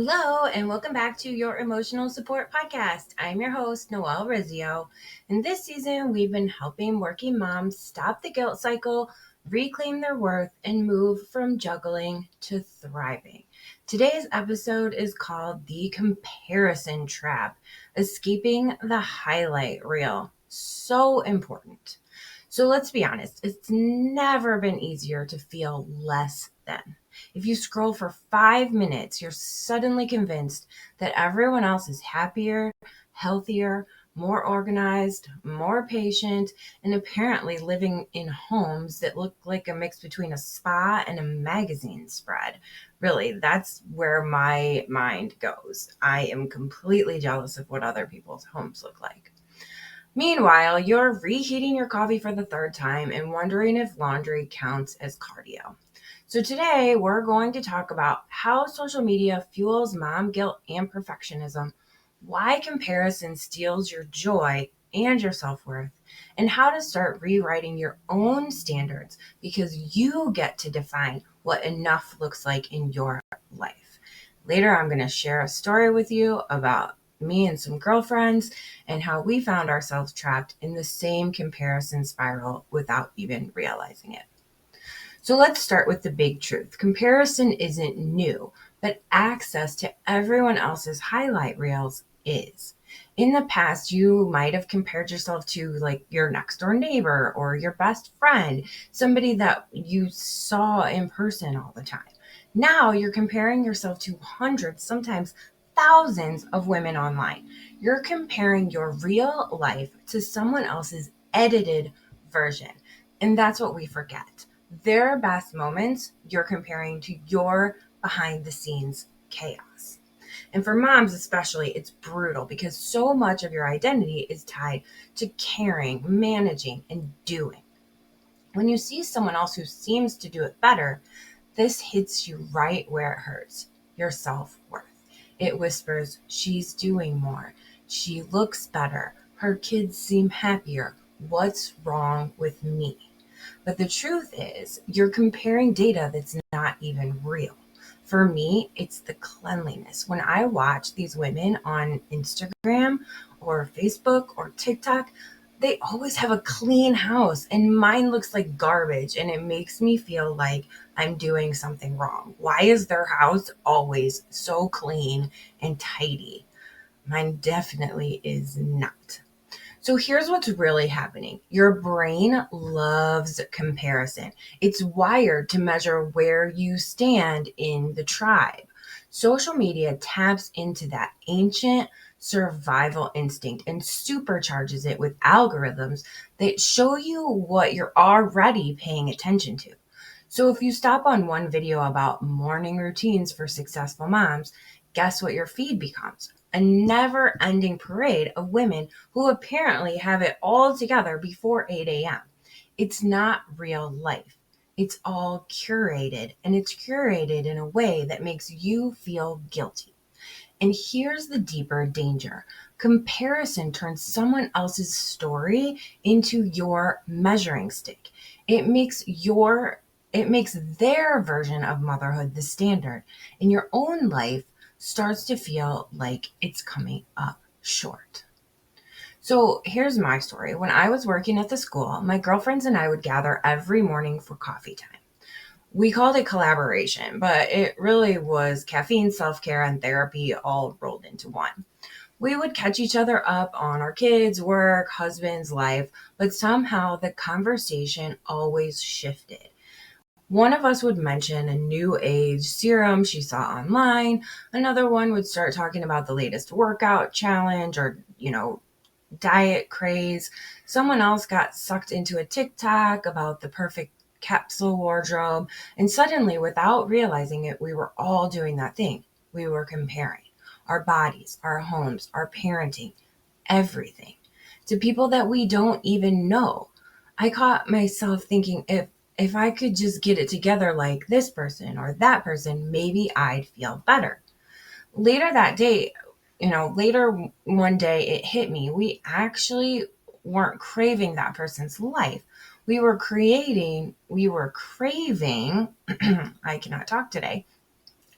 Hello, and welcome back to your Emotional Support Podcast. I'm your host, Noelle Rizzio. In this season, we've been helping working moms stop the guilt cycle, reclaim their worth, and move from juggling to thriving. Today's episode is called The Comparison Trap, Escaping the Highlight Reel. So important. So let's be honest, it's never been easier to feel less than. If you scroll for 5 minutes, you're suddenly convinced that everyone else is happier, healthier, more organized, more patient, and apparently living in homes that look like a mix between a spa and a magazine spread. Really, that's where my mind goes. I am completely jealous of what other people's homes look like. Meanwhile, you're reheating your coffee for the third time and wondering if laundry counts as cardio. So today we're going to talk about how social media fuels mom guilt and perfectionism, why comparison steals your joy and your self-worth, and how to start rewriting your own standards because you get to define what enough looks like in your life. Later, I'm going to share a story with you about me and some girlfriends and how we found ourselves trapped in the same comparison spiral without even realizing it. So let's start with the big truth. Comparison isn't new, but access to everyone else's highlight reels is. In the past, you might have compared yourself to like your next door neighbor or your best friend, somebody that you saw in person all the time. Now you're comparing yourself to hundreds, sometimes thousands of women online. You're comparing your real life to someone else's edited version. And that's what we forget. Their best moments, you're comparing to your behind the scenes chaos. And for moms especially, it's brutal because so much of your identity is tied to caring, managing, and doing. When you see someone else who seems to do it better, this hits you right where it hurts, your self-worth. It whispers, she's doing more. She looks better. Her kids seem happier. What's wrong with me? But the truth is, you're comparing data that's not even real. For me, it's the cleanliness. When I watch these women on Instagram or Facebook or TikTok, they always have a clean house and mine looks like garbage and it makes me feel like I'm doing something wrong. Why is their house always so clean and tidy? Mine definitely is not. So here's what's really happening. Your brain loves comparison. It's wired to measure where you stand in the tribe. Social media taps into that ancient survival instinct and supercharges it with algorithms that show you what you're already paying attention to. So if you stop on one video about morning routines for successful moms, guess what your feed becomes? A never-ending parade of women who apparently have it all together before 8 a.m. It's not real life. It's all curated, and it's curated in a way that makes you feel guilty. And here's the deeper danger. Comparison turns someone else's story into your measuring stick. It makes their version of motherhood the standard, and your own life starts to feel like it's coming up short. So here's my story. When I was working at the school, my girlfriends and I would gather every morning for coffee time. We called it collaboration, but it really was caffeine, self-care, and therapy all rolled into one. We would catch each other up on our kids, work, husband's life, but somehow the conversation always shifted. One of us would mention a new age serum she saw online. Another one would start talking about the latest workout challenge or, diet craze. Someone else got sucked into a TikTok about the perfect capsule wardrobe. And suddenly, without realizing it, we were all doing that thing. We were comparing our bodies, our homes, our parenting, everything to people that we don't even know. I caught myself thinking if I could just get it together like this person or that person, maybe I'd feel better. Later that day, later one day it hit me. We actually weren't craving that person's life. We were craving, I cannot talk today.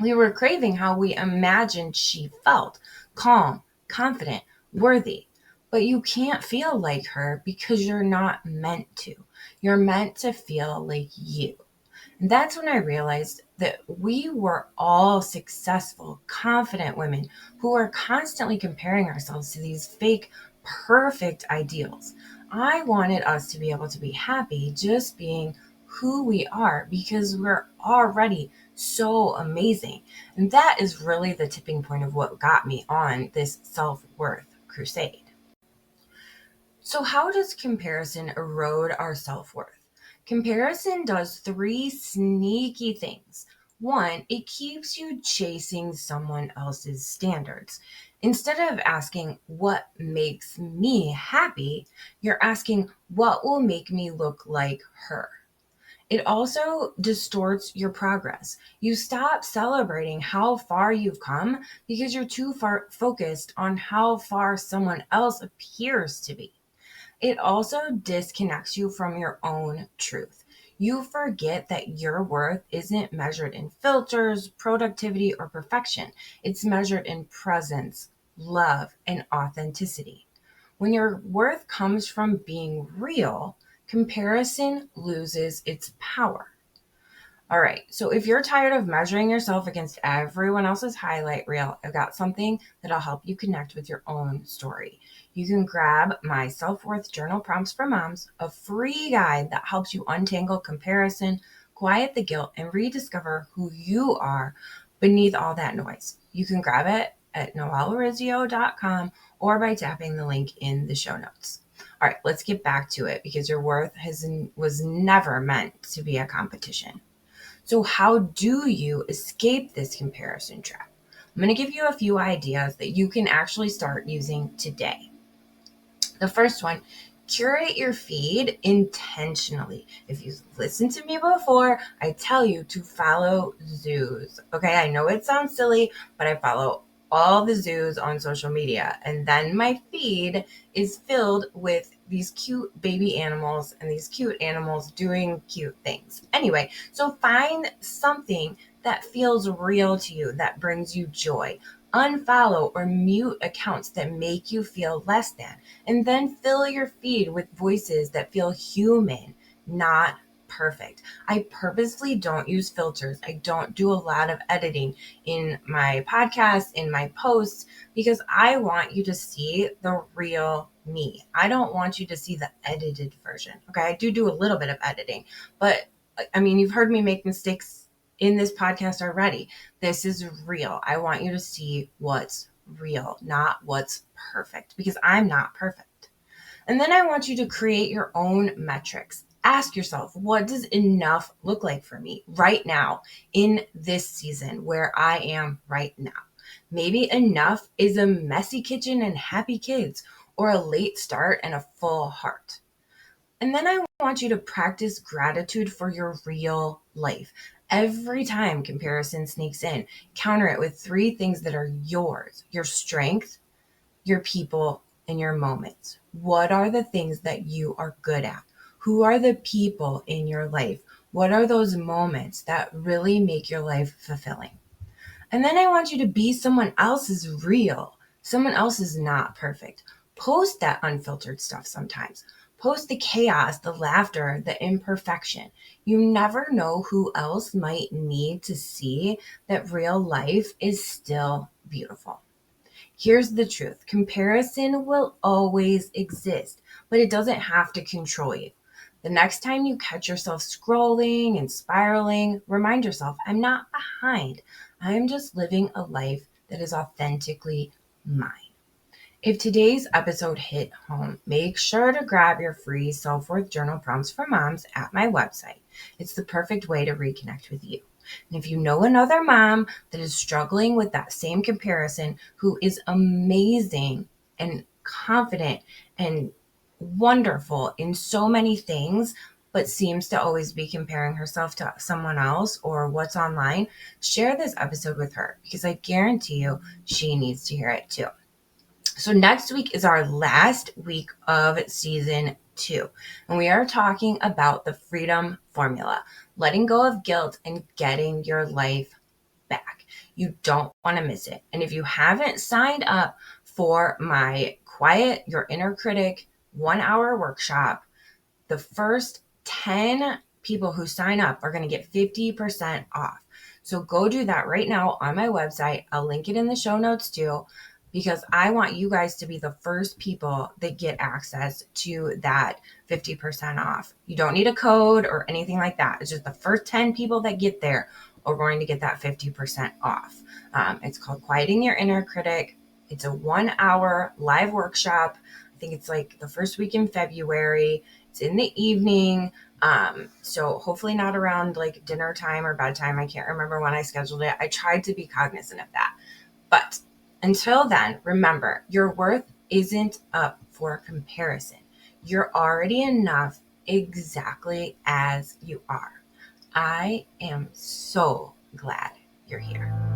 We were craving how we imagined she felt: calm, confident, worthy. But you can't feel like her because you're not meant to. You're meant to feel like you. And that's when I realized that we were all successful, confident women who are constantly comparing ourselves to these fake, perfect ideals. I wanted us to be able to be happy just being who we are because we're already so amazing. And that is really the tipping point of what got me on this self worth crusade. So, how does comparison erode our self worth? Comparison does three sneaky things. One, it keeps you chasing someone else's standards. Instead of asking, what makes me happy, you're asking, what will make me look like her? It also distorts your progress. You stop celebrating how far you've come because you're too far focused on how far someone else appears to be. It also disconnects you from your own truth. You forget that your worth isn't measured in filters, productivity, or perfection. It's measured in presence, love, and authenticity. When your worth comes from being real, comparison loses its power. All right. So if you're tired of measuring yourself against everyone else's highlight reel, I've got something that'll help you connect with your own story. You can grab my self-worth journal prompts for moms, a free guide that helps you untangle comparison, quiet the guilt, and rediscover who you are beneath all that noise. You can grab it at noelrizio.com or by tapping the link in the show notes. All right, let's get back to it because your worth was never meant to be a competition. So, how do you escape this comparison trap? I'm going to give you a few ideas that you can actually start using today. The first one, curate your feed intentionally. If you've listened to me before, I tell you to follow zoos. Okay, I know it sounds silly, but I follow all the zoos on social media. And then my feed is filled with these cute baby animals and these cute animals doing cute things. Anyway, so find something that feels real to you, that brings you joy. Unfollow or mute accounts that make you feel less than, and then fill your feed with voices that feel human, not perfect. I purposely don't use filters. I don't do a lot of editing in my podcast, in my posts, because I want you to see the real me. I don't want you to see the edited version. Okay. I do a little bit of editing, but I mean, you've heard me make mistakes in this podcast already. This is real. I want you to see what's real, not what's perfect, because I'm not perfect. And then I want you to create your own metrics. Ask yourself, what does enough look like for me right now in this season where I am right now? Maybe enough is a messy kitchen and happy kids, or a late start and a full heart. And then I want you to practice gratitude for your real life. Every time comparison sneaks in, counter it with three things that are yours: your strength, your people, and your moments. What are the things that you are good at? Who are the people in your life? What are those moments that really make your life fulfilling? And then I want you to be someone else's real. Someone else is not perfect. Post that unfiltered stuff sometimes. Post the chaos, the laughter, the imperfection. You never know who else might need to see that real life is still beautiful. Here's the truth: comparison will always exist, but it doesn't have to control you. The next time you catch yourself scrolling and spiraling, remind yourself, I'm not behind. I'm just living a life that is authentically mine. If today's episode hit home, make sure to grab your free self-worth journal prompts for moms at my website. It's the perfect way to reconnect with you. And if you know another mom that is struggling with that same comparison, who is amazing and confident and wonderful in so many things, but seems to always be comparing herself to someone else or what's online, share this episode with her because I guarantee you she needs to hear it too. So next week is our last week of season 2, and we are talking about the freedom formula, letting go of guilt and getting your life back. You don't want to miss it. And if you haven't signed up for my Quiet Your Inner Critic 1-hour workshop, the first 10 people who sign up are going to get 50% off. So go do that right now on my website. I'll link it in the show notes too, because I want you guys to be the first people that get access to that 50% off. You don't need a code or anything like that. It's just the first 10 people that get there are going to get that 50% off. It's called Quieting Your Inner Critic. It's a 1-hour live workshop. I think it's like the first week in February. It's in the evening. So hopefully not around like dinner time or bedtime. I can't remember when I scheduled it. I tried to be cognizant of that. But until then, remember, your worth isn't up for comparison. You're already enough exactly as you are. I am so glad you're here.